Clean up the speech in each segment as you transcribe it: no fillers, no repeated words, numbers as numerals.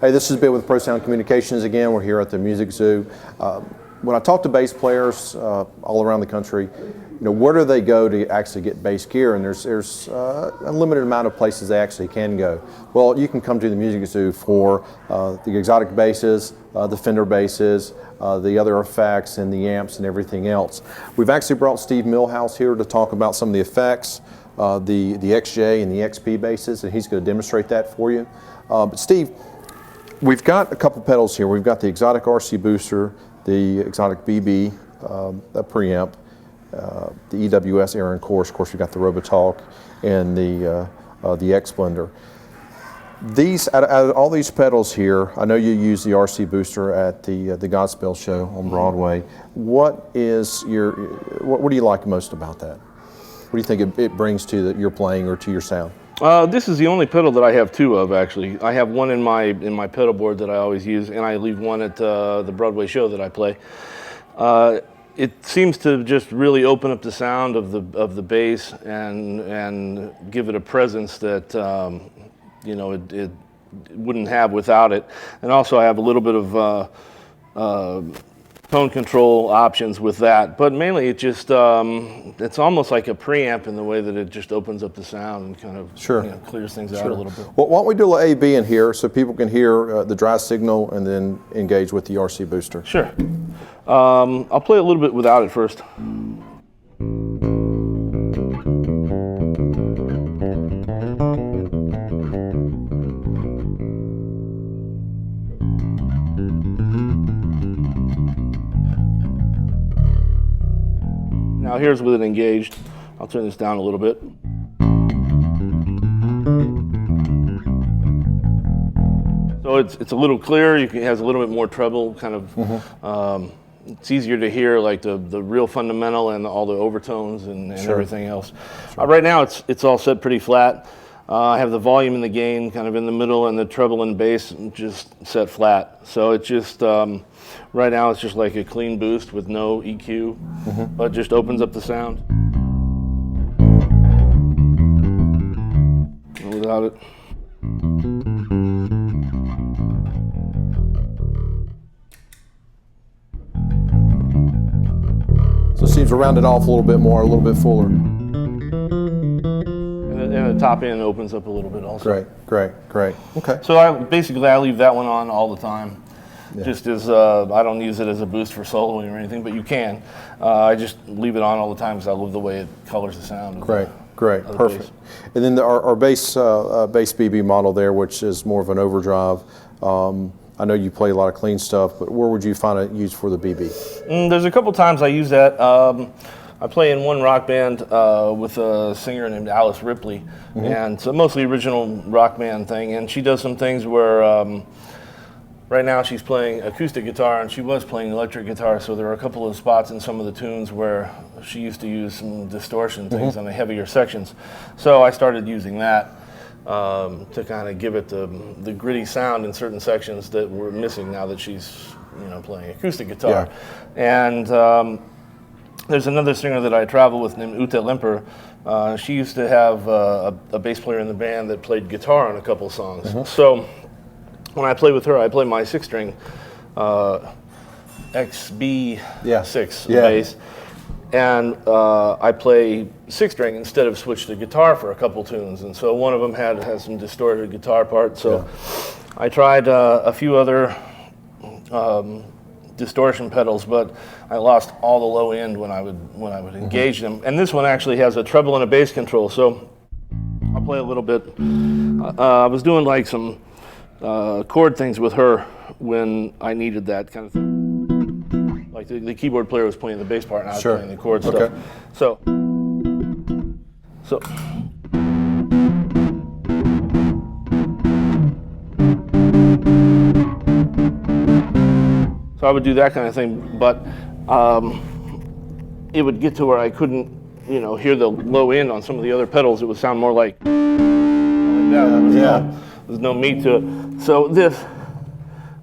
Hey, this is Bill with Pro Sound Communications again. We're here at the Music Zoo. When I talk to bass players all around the country, where do they go to actually get bass gear? And there's a limited amount of places they actually can go. Well, you can come to the Music Zoo for the Xotic basses, the Fender basses, the other effects and the amps and everything else. We've actually brought Steve Millhouse here to talk about some of the effects, the XJ and the XP basses, and he's going to demonstrate that for you. But Steve, we've got a couple pedals here. We've got the Xotic RC booster, the Xotic BB, a preamp, the EWS Air and Chorus. Of course, we've got the Robotalk and the X Blender. These, out of all these pedals here, I know you use the RC booster at the Godspell show on Broadway. What do you like most about that? What do you think it brings to your playing or to your sound? This is the only pedal that I have two of, actually. I have one in my pedal board that I always use, and I leave one at the Broadway show that I play. It seems to just really open up the sound of the bass and give it a presence that it wouldn't have without it. And also I have a little bit of tone control options with that, but mainly it just it's almost like a preamp in the way that it just opens up the sound and kind of clears things out a little bit. Well, why don't we do a little A/B in here so people can hear the dry signal and then engage with the RC booster? Sure. I'll play a little bit without it first. Now here's with it engaged. I'll turn this down a little bit. So it's a little clearer. It has a little bit more treble, kind of. It's easier to hear, like the real fundamental and all the overtones and everything else. Right now it's all set pretty flat. I have the volume and the gain kind of in the middle, and the treble and bass just set flat. So it's just, right now it's just like a clean boost with no EQ, but it just opens up the sound. And without it. So it seems to round it off a little bit more, a little bit fuller. And the top end opens up a little bit also. Great. Okay. So I leave that one on all the time. Yeah. Just as I don't use it as a boost for soloing or anything, but you can. I just leave it on all the time because I love the way it colors the sound. Great, perfect. Bass. And then our bass BB model there, which is more of an overdrive. I know you play a lot of clean stuff, but where would you find it used for the BB? There's a couple times I use that. I play in one rock band with a singer named Alice Ripley, and so mostly original rock band thing. And she does some things where right now she's playing acoustic guitar, and she was playing electric guitar. So there are a couple of spots in some of the tunes where she used to use some distortion things on the heavier sections. So I started using that to kind of give it the gritty sound in certain sections that were missing now that she's playing acoustic guitar. Yeah. And there's another singer that I travel with named Ute Lemper. She used to have a bass player in the band that played guitar on a couple songs. So when I play with her, I play my 6-string XB6 bass, and I play 6-string instead of switch to guitar for a couple tunes. And so one of them has some distorted guitar parts. So I tried a few other distortion pedals, but I lost all the low end when I would engage them. And this one actually has a treble and a bass control, so I'll play a little bit. I was doing like some chord things with her when I needed that kind of thing. Like the keyboard player was playing the bass part and I was playing the chord stuff. So I would do that kind of thing, but it would get to where I couldn't, hear the low end on some of the other pedals. It would sound more like that. There's no meat to it. So this,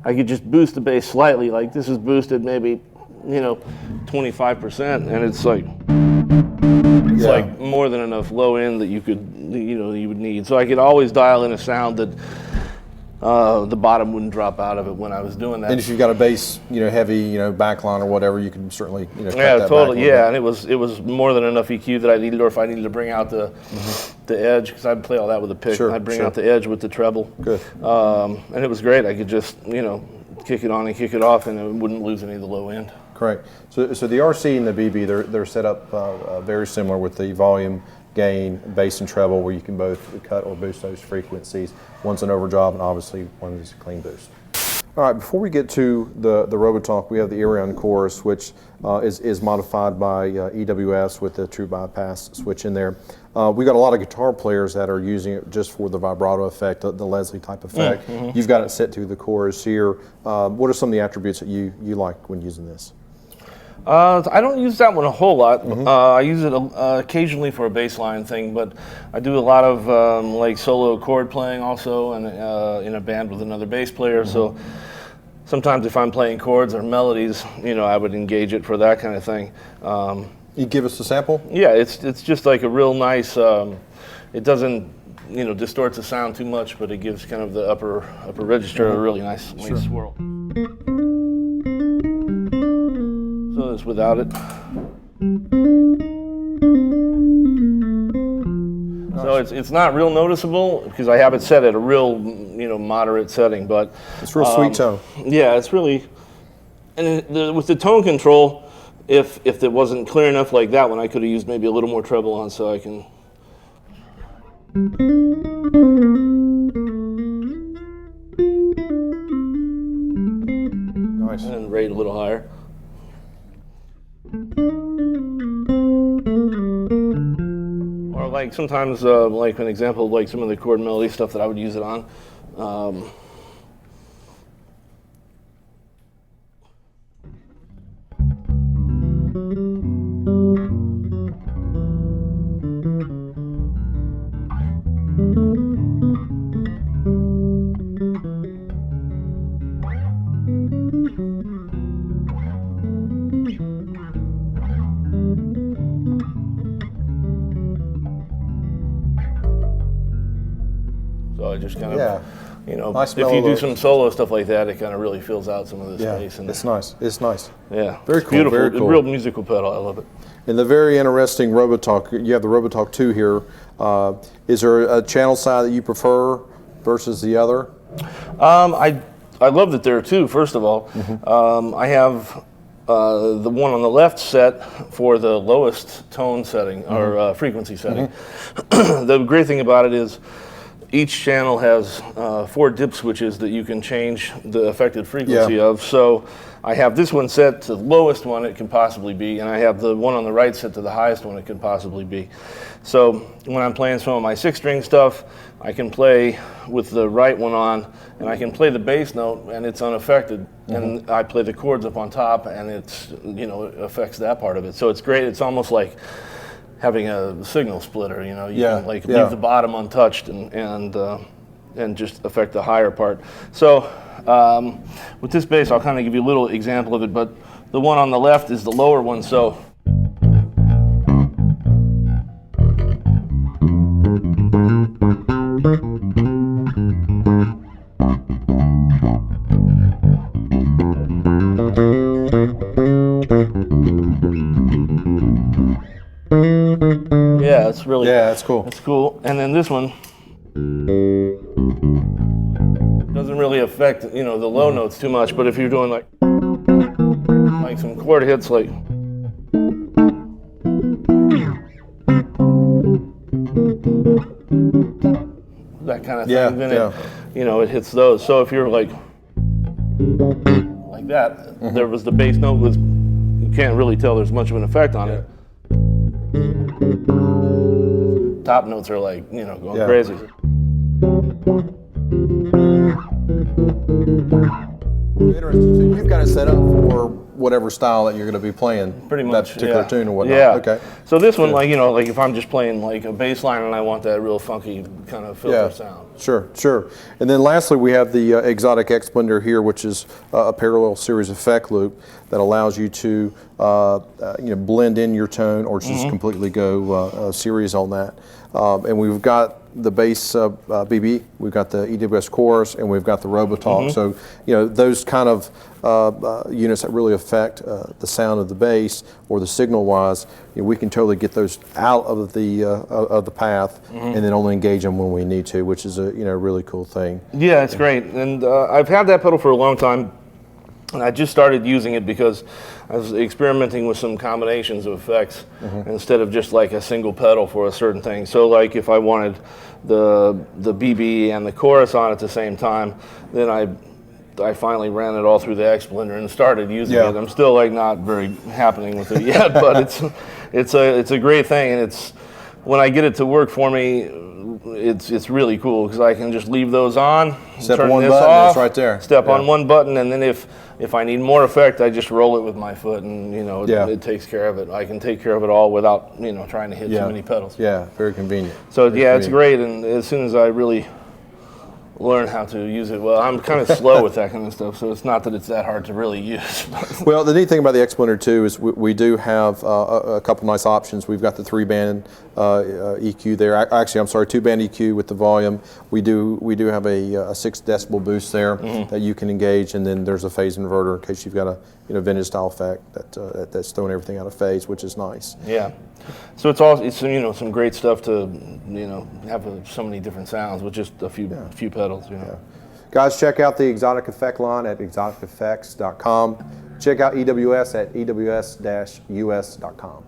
I could just boost the bass slightly. Like this is boosted maybe, 25%, and it's like like more than enough low end that you could, you would need. So I could always dial in a sound that the bottom wouldn't drop out of it when I was doing that. And if you've got a bass, heavy, backline or whatever, you can certainly, cut that totally, back and it was more than enough EQ that I needed, or if I needed to bring out the edge, because I'd play all that with a pick. Sure, I'd bring out the edge with the treble. Good. And it was great. I could just, kick it on and kick it off, and it wouldn't lose any of the low end. Correct. So the RC and the BB, they're set up very similar with the volume, gain, bass, and treble, where you can both cut or boost those frequencies. One's an overdrive, and obviously one is a clean boost. All right, before we get to the Robotalk, we have the Aerion Chorus, which is modified by EWS with the true bypass switch in there. We got a lot of guitar players that are using it just for the vibrato effect, the Leslie type effect. You've got it set to the chorus here. What are some of the attributes that you like when using this? I don't use that one a whole lot. I use it occasionally for a bass line thing, but I do a lot of like solo chord playing also, and in a band with another bass player. So sometimes if I'm playing chords or melodies, I would engage it for that kind of thing. You give us a sample? Yeah, it's just like a real nice. It doesn't distorts the sound too much, but it gives kind of the upper register a really nice swirl. So it's without it. So it's not real noticeable because I have it set at a real moderate setting, but it's real sweet tone. Yeah, it's really, and with the tone control, if it wasn't clear enough like that one, I could have used maybe a little more treble on so I can. Nice. And rate a little higher. Or like sometimes, like an example, like some of the chord melody stuff that I would use it on. So I just kind of, nice if you mellow do some solo stuff like that, it kind of really fills out some of the space. It's nice. It's nice. Yeah, very it's cool. Beautiful. Very cool. Real musical pedal. I love it. And the very interesting Robotalk. You have the Robotalk 2 here. Is there a channel side that you prefer versus the other? I love that there are two. First of all, I have the one on the left set for the lowest tone setting or frequency setting. The great thing about it is each channel has 4 dip switches that you can change the affected frequency of. So I have this one set to the lowest one it can possibly be, and I have the one on the right set to the highest one it can possibly be. So when I'm playing some of my 6-string stuff, I can play with the right one on, and I can play the bass note, and it's unaffected. And I play the chords up on top, and it's it affects that part of it. So it's great. It's almost like having a signal splitter. You can leave the bottom untouched and just affect the higher part. So with this bass, I'll kind of give you a little example of it. But the one on the left is the lower one. So. Yeah, it's really. Yeah, that's cool. That's cool. And then this one doesn't really affect the low notes too much. But if you're doing like some chord hits, like that kind of thing, then it hits those. So if you're like that, there was the bass note you can't really tell there's much of an effect on it. Top notes are like, going crazy. Interesting. So you've got it set up for whatever style that you're going to be playing. Pretty much, that particular tune or whatnot. Yeah. Okay. So this one, like if I'm just playing like a bass line and I want that real funky kind of filter sound. Sure. And then lastly, we have the Xotic X Blender here, which is a parallel series effect loop that allows you to blend in your tone or just completely go series on that. And we've got the bass BB, we've got the EWS Chorus, and we've got the Robotalk. So, those kind of units that really affect the sound of the bass or the signal-wise, we can totally get those out of the path and then only engage them when we need to, which is a really cool thing. Yeah, it's great, and I've had that pedal for a long time. And I just started using it because I was experimenting with some combinations of effects instead of just like a single pedal for a certain thing. So like if I wanted the BB and the chorus on at the same time, then I finally ran it all through the X Blender and started using it. I'm still like not very happening with it yet, but it's a great thing, and it's when I get it to work for me, it's really cool because I can just leave those on, turn one button, it's right there. Step on one button, and then if I need more effect, I just roll it with my foot, and it takes care of it. I can take care of it all without trying to hit too many pedals. Yeah, very convenient. So it's great, and as soon as I really learn how to use it, well, I'm kind of slow with that kind of stuff, so it's not that it's that hard to really use. Well, the neat thing about the X Blender too is we do have a couple nice options. We've got the 3-band EQ there. Actually, I'm sorry, 2-band EQ with the volume. We do have a 6 decibel boost there that you can engage, and then there's a phase inverter in case you've got a vintage style effect that's throwing everything out of phase, which is nice. Yeah. So it's some great stuff to have so many different sounds with just a few pedals. Guys, check out the Xotic Effect line at exoticeffects.com. Check out EWS at ews-us.com.